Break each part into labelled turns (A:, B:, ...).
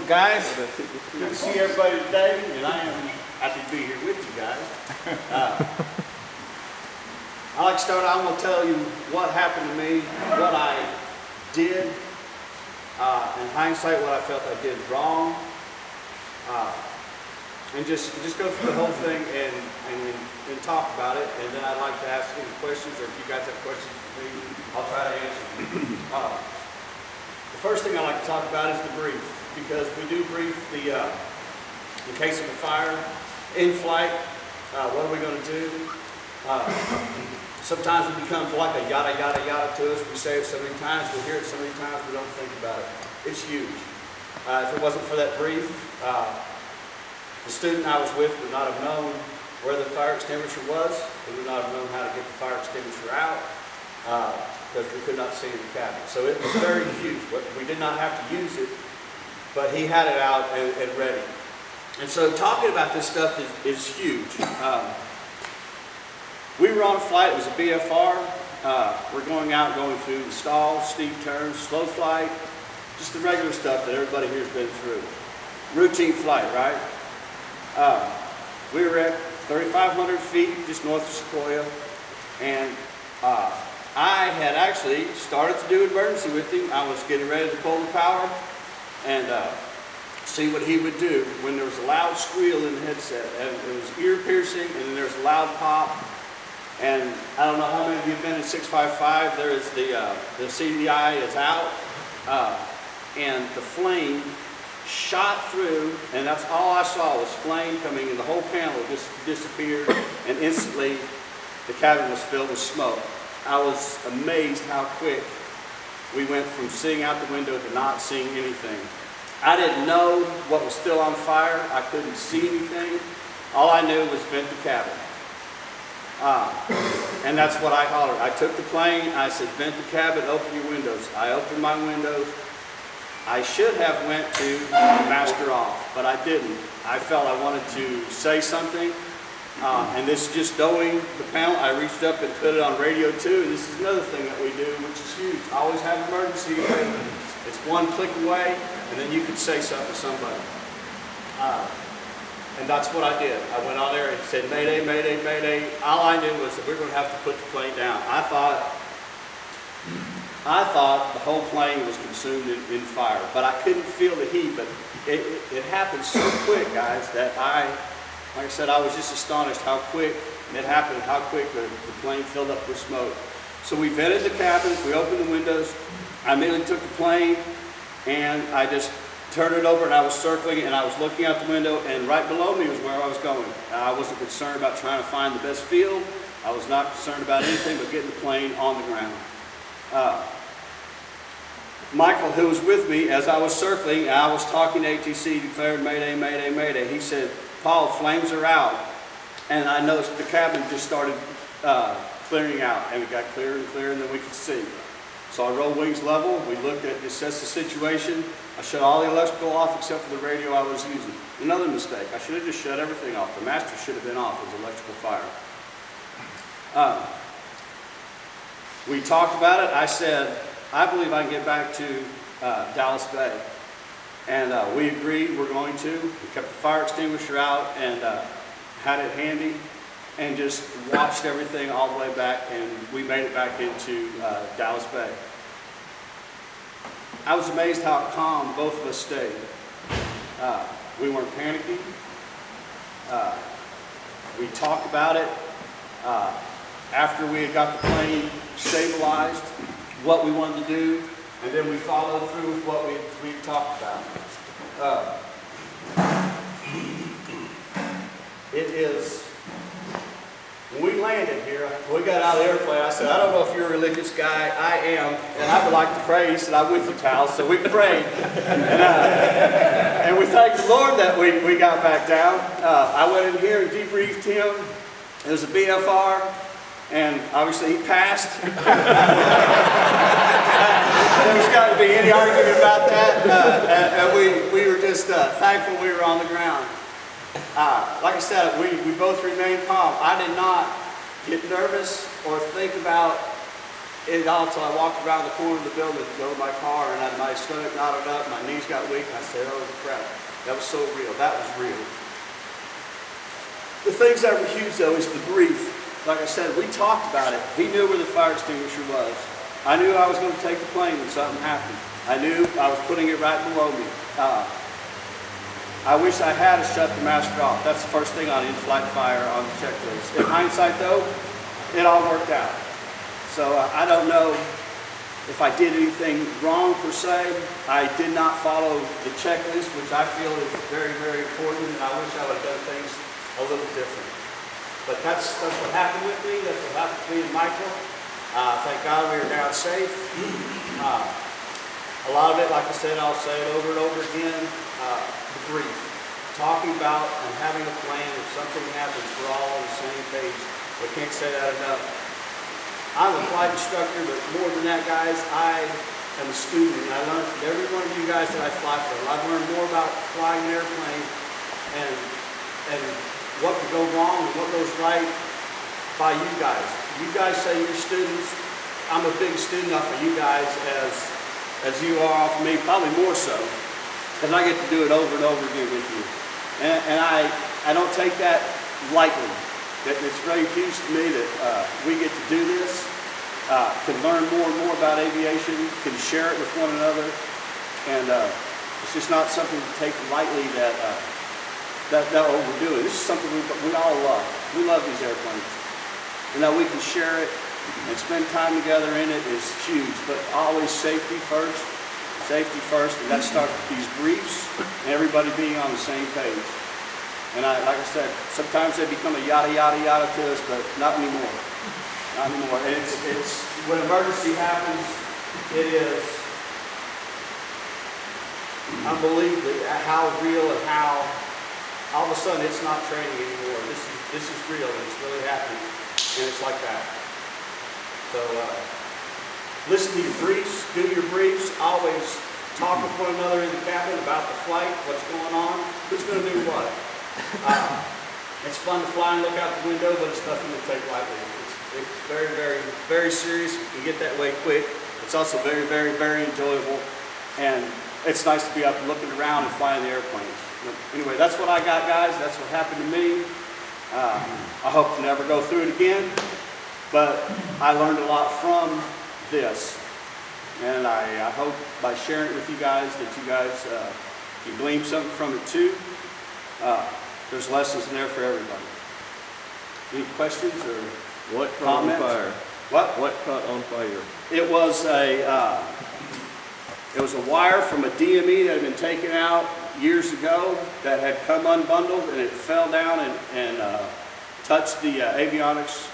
A: guys. Good to see everybody today, and I am happy to be here with you guys. I like to start out, I'm going to tell you what happened to me, what I did, in hindsight, what I felt I did wrong, and just go through the whole thing and talk about it. And then I'd like to ask any questions, or if you guys have questions for me, I'll try to answer them. The first thing I like to talk about is the brief, because we do brief the, in case of a fire, in flight, what are we going to do? Sometimes it becomes like a yada, yada, yada to us. We say it so many times, we hear it so many times, we don't think about it. It's huge. If it wasn't for that brief, the student I was with would not have known where the fire extinguisher was. He would not have known how to get the fire extinguisher out, because we could not see in the cabin. So it was very huge. We did not have to use it, but he had it out and ready. And so talking about this stuff is huge. We were on a flight, it was a BFR. We're going out, going through the stalls, steep turns, slow flight, just the regular stuff that everybody here has been through. Routine flight, right? We were at 3,500 feet, just north of Sequoia, and I had actually started to do emergency with him. I was getting ready to pull the power and see what he would do when there was a loud squeal in the headset. And it was ear piercing, and then there was a loud pop. And I don't know how many of you have been in 655. There is the CDI is out, and the flame shot through, and that's all I saw was flame coming, and the whole panel just disappeared, and instantly the cabin was filled with smoke. I was amazed how quick we went from seeing out the window to not seeing anything. I didn't know what was still on fire. I couldn't see anything. All I knew was vent the cabin. And that's what I hollered. I took the plane, I said, vent the cabin, open your windows. I opened my windows. I should have went to master off, but I didn't. I felt I wanted to say something. And this just knowing the panel, I reached up and put it on radio too, and this is another thing that we do, which is huge. I always have emergency equipment. It's one click away, and then you can say something to somebody. And that's what I did. I went on there and said, Mayday, Mayday, Mayday. All I knew was that we were going to have to put the plane down. I thought the whole plane was consumed in fire, but I couldn't feel the heat. But it happened so quick, guys, that like I said, I was just astonished how quick it happened, how quick the plane filled up with smoke. So we vented the cabins, we opened the windows. I immediately took the plane, and I just turned it over, and I was circling, and I was looking out the window, and right below me was where I was going. I wasn't concerned about trying to find the best field. I was not concerned about anything but getting the plane on the ground. Michael, who was with me as I was circling, I was talking to ATC, declared Mayday, Mayday, Mayday. He said, Paul, flames are out. And I noticed the cabin just started clearing out, and it got clearer and clearer, and then we could see. So I rolled wings level, we looked at, assessed the situation. I shut all the electrical off except for the radio I was using. Another mistake, I should have just shut everything off. The master should have been off, it was electrical fire. We talked about it. I said, I believe I can get back to Dallas Bay. And we agreed we're going to. We kept the fire extinguisher out and had it handy, and just watched everything all the way back, and we made it back into Dallas Bay. I was amazed how calm both of us stayed. We weren't panicking. We talked about it. After we had got the plane stabilized, what we wanted to do, and then we followed through with what we talked about. When we landed here, we got out of the airplane, I said, I don't know if you're a religious guy. I am, and I would like to pray. He said, I'm with you, pal. So we prayed. And we thanked the Lord that we got back down. I went in here and debriefed him. It was a BFR, and obviously he passed. There's got to be any argument about that. And we were just thankful we were on the ground. Like I said, we both remained calm. I did not get nervous or think about it all until I walked around the corner of the building to go to my car, and my stomach knotted up, my knees got weak, and I said, oh crap, that was so real. That was real. The things that were huge though is the brief. Like I said, we talked about it. He knew where the fire extinguisher was. I knew I was going to take the plane when something happened. I knew I was putting it right below me. I wish I had shut the master off. That's the first thing on in-flight fire on the checklist. In hindsight though, it all worked out. So I don't know if I did anything wrong per se. I did not follow the checklist, which I feel is very, very important, and I wish I would have done things a little different. But that's what happened with me. That's what happened to me and Michael. Thank God we are now safe. A lot of it, like I said, I'll say it over and over again, the brief. Talking about and having a plan if something happens, we're all on the same page. We can't say that enough. I'm a flight instructor, but more than that, guys, I am a student. And I learned from every one of you guys that I fly for. I've learned more about flying an airplane and what could go wrong and what goes right by you guys. You guys say you're students. I'm a big student off of you guys as you are off of me, probably more so, because I get to do it over and over again with you. And I don't take that lightly. It's very huge to me that we get to do this, can learn more and more about aviation, can share it with one another, and it's just not something to take lightly that we're doing. This is something we all love. We love these airplanes. And that we can share it and spend time together in it is huge, but always safety first, and that starts with these briefs and everybody being on the same page. And like I said, sometimes they become a yada, yada, yada to us, but not anymore. Not anymore. And it's when emergency happens, it is unbelievable how real and how all of a sudden it's not training anymore. This is real and it's really happening. And it's like that. So listen to your briefs, do your briefs, always talk with one another in the cabin about the flight, what's going on, who's going to do what. It's fun to fly and look out the window, but it's nothing to take lightly. It's very, very, very serious. You can get that way quick. It's also very, very, very enjoyable. And it's nice to be up and looking around and flying the airplanes. But anyway, that's what I got, guys. That's what happened to me. I hope to never go through it again. But I learned a lot from this. And I hope by sharing it with you guys that you guys can glean something from it too. There's lessons in there for everybody. Any questions or
B: what caught on fire?
A: What
B: caught on fire?
A: It was a wire from a DME that had been taken out years ago that had come unbundled, and it fell down and touched the avionics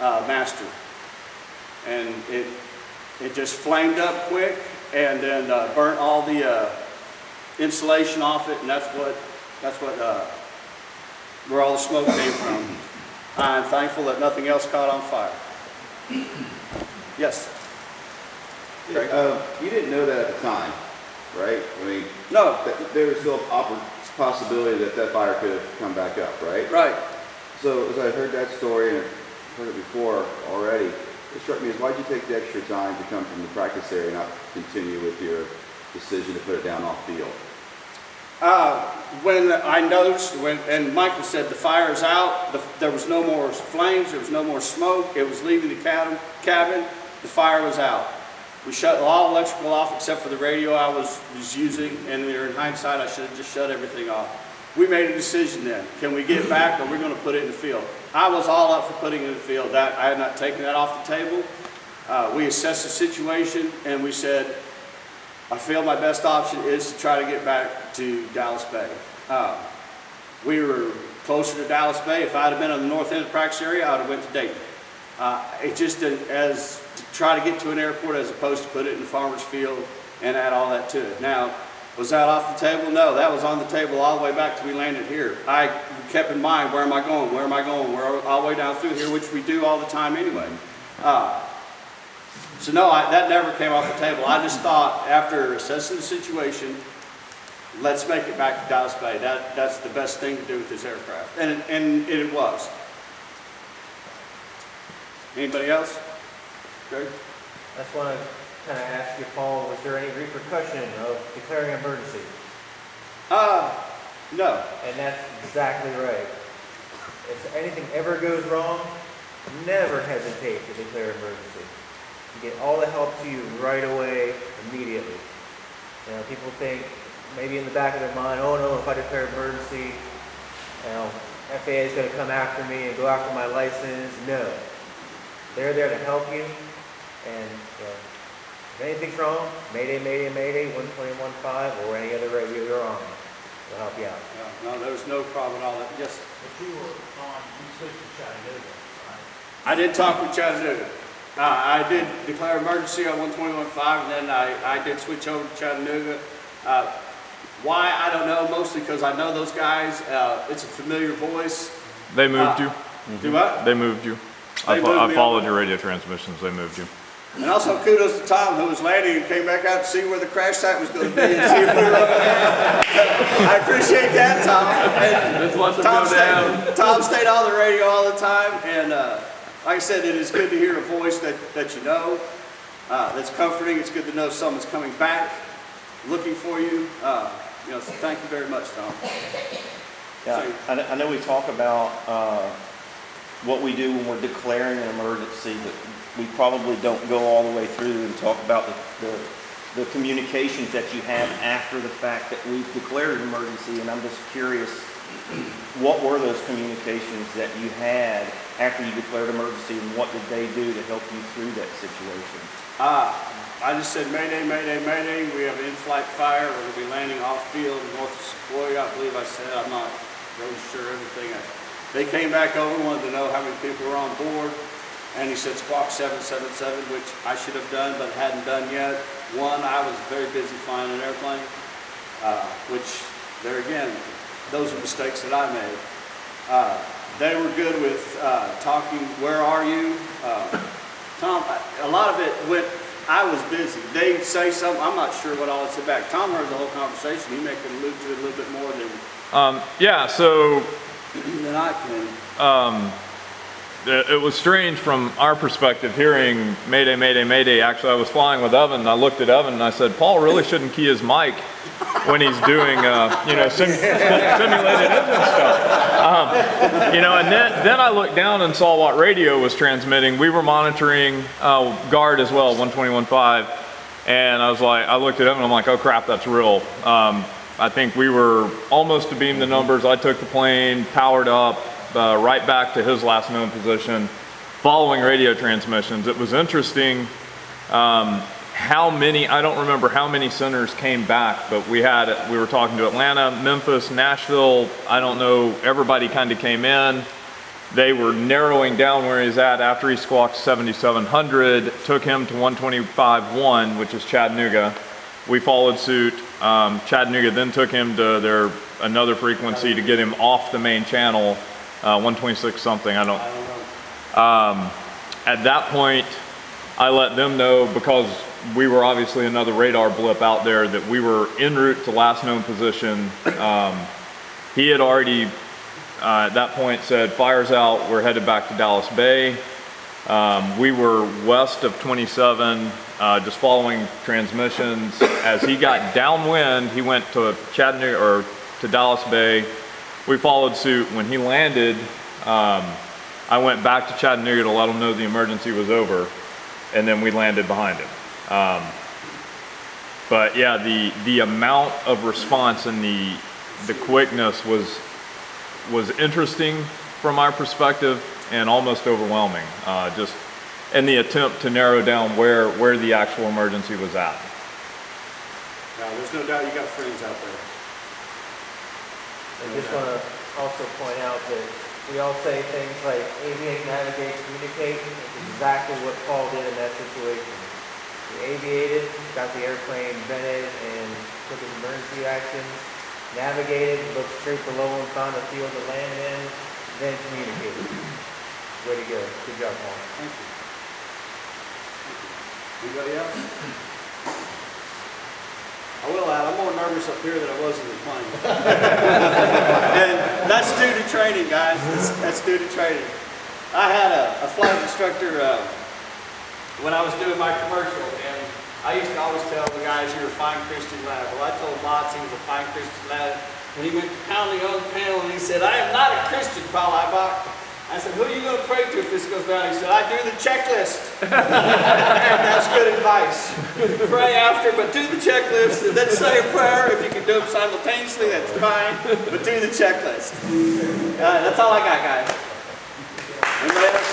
A: master, and it just flamed up quick and then burnt all the insulation off it, and that's what where all the smoke came from. I'm thankful that nothing else caught on fire. Yes?
C: You didn't know that at the time, right? I mean,
A: No.
C: There was still a possibility that fire could have come back up, right?
A: Right.
C: So as I heard that story and heard it before already, it struck me as why'd you take the extra time to come from the practice area and not continue with your decision to put it down off field?
A: When I noticed, and Michael said the fire is out, there was no more flames, there was no more smoke, it was leaving the cabin, the fire was out. We shut all electrical off except for the radio I was using, and in hindsight I should have just shut everything off. We made a decision then. Can we get back, or are we going to put it in the field? I was all up for putting it in the field. I had not taken that off the table. We assessed the situation, and we said, I feel my best option is to try to get back to Dallas Bay. We were closer to Dallas Bay. If I'd have been on the north end of the practice area, I would have went to Dayton. It just as to try to get to an airport as opposed to put it in the farmer's field and add all that to it. Now, was that off the table? No, that was on the table all the way back till we landed here. I kept in mind, where am I going? Where am I going? We're all the way down through here, which we do all the time anyway. So no, that never came off the table. I just thought, after assessing the situation, let's make it back to Dallas Bay. That's the best thing to do with this aircraft, and it was. Anybody else? Greg?
D: That's why I kind of asked you, Paul, was there any repercussion of declaring an emergency?
A: No.
D: And that's exactly right. If anything ever goes wrong, never hesitate to declare an emergency. You get all the help to you right away, immediately. You know, people think maybe in the back of their mind, oh no, if I declare emergency, FAA is going to come after me and go after my license. No. They're there to help you. And if anything's wrong, Mayday, Mayday, Mayday, 120.15 or any other radio you're on. We'll help you out.
A: No, there's no problem at all. Just,
E: But you switched to Chattanooga, right?
A: I did talk with Chattanooga. I did declare emergency on 121.5, and then I did switch over to Chattanooga. Why, I don't know, mostly because I know those guys. It's a familiar voice.
F: They moved you.
A: Do what?
F: They moved you.
A: They moved
F: I
A: me
F: followed
A: over.
F: your radio transmissions. They moved you.
A: And also kudos to Tom, who was landing and came back out to see where the crash site was going to be and see if we were okay. I appreciate that, Tom. And
B: Just let them go down.
A: Tom stayed on the radio all the time, and like I said, it is good to hear a voice that you know, that's comforting. It's good to know someone's coming back, looking for you. So thank you very much, Tom.
G: Yeah, I know we talk about what we do when we're declaring an emergency, but we probably don't go all the way through and talk about the communications that you have after the fact that we've declared an emergency. And I'm just curious, what were those communications that you had after you declared emergency, and what did they do to help you through that situation?
A: I just said, Mayday, Mayday, Mayday. We have an in-flight fire. We're going to be landing off-field north of Sequoia. I believe I said. I'm not really sure everything. They came back over, wanted to know how many people were on board. And he said squawk 777, which I should have done, but hadn't done yet. One, I was very busy flying an airplane, which, there again, those are mistakes that I made. They were good with talking, where are you? Tom, a lot of it went, I was busy. They'd say something, I'm not sure what all it said back. Tom heard the whole conversation. He may could allude to it a little bit more than I can.
F: It was strange from our perspective hearing Mayday, Mayday, Mayday. Actually, I was flying with Evan, and I looked at Evan and I said, Paul really shouldn't key his mic when he's doing, simulated engine stuff. And then I looked down and saw what radio was transmitting. We were monitoring GUARD as well, 121.5. And I looked at Evan and I'm like, oh crap, that's real. I think we were almost to beam the numbers. I took the plane, powered up, right back to his last known position, following radio transmissions. It was interesting how many, I don't remember how many centers came back, but we were talking to Atlanta, Memphis, Nashville. I don't know, everybody kind of came in. They were narrowing down where he's at after he squawked 7,700, took him to 125.1, which is Chattanooga. We followed suit. Chattanooga then took him to another frequency to get him off the main channel. 126 something, I don't know. At that point, I let them know, because we were obviously another radar blip out there, that we were en route to last known position. He had already, at that point, said, fire's out, we're headed back to Dallas Bay. We were west of 27, just following transmissions. As he got downwind, he went to Chattanooga, or to Dallas Bay. We followed suit. When he landed, I went back to Chattanooga to let him know the emergency was over, and then we landed behind him. But yeah, the amount of response and the quickness was interesting from our perspective, and almost overwhelming. Just in the attempt to narrow down where the actual emergency was at.
A: There's no doubt you got friends out there.
D: I just want to also point out that we all say things like aviate, navigate, communicate. It's exactly what Paul did in that situation. He aviated, got the airplane vented, and took his emergency actions, navigated, looked straight below and found a field to land in, then communicated. Way to go. Good job, Paul.
A: Thank you. Anybody else? I will add, I'm more nervous up here than I was in the plane. And that's due to training, guys. That's due to training. I had a flight instructor when I was doing my commercial, and I used to always tell the guys, you're a fine Christian lad. Well, I told Lots he was a fine Christian lad. When he went to pounding on the panel and he said, I am not a Christian, Paul Eibach. I said, who are you going to pray to if this goes down? He said, I do the checklist. And that's good advice. Pray after, but do the checklist. And then say a prayer. If you can do them simultaneously, that's fine. But do the checklist. That's all I got, guys. Anybody else?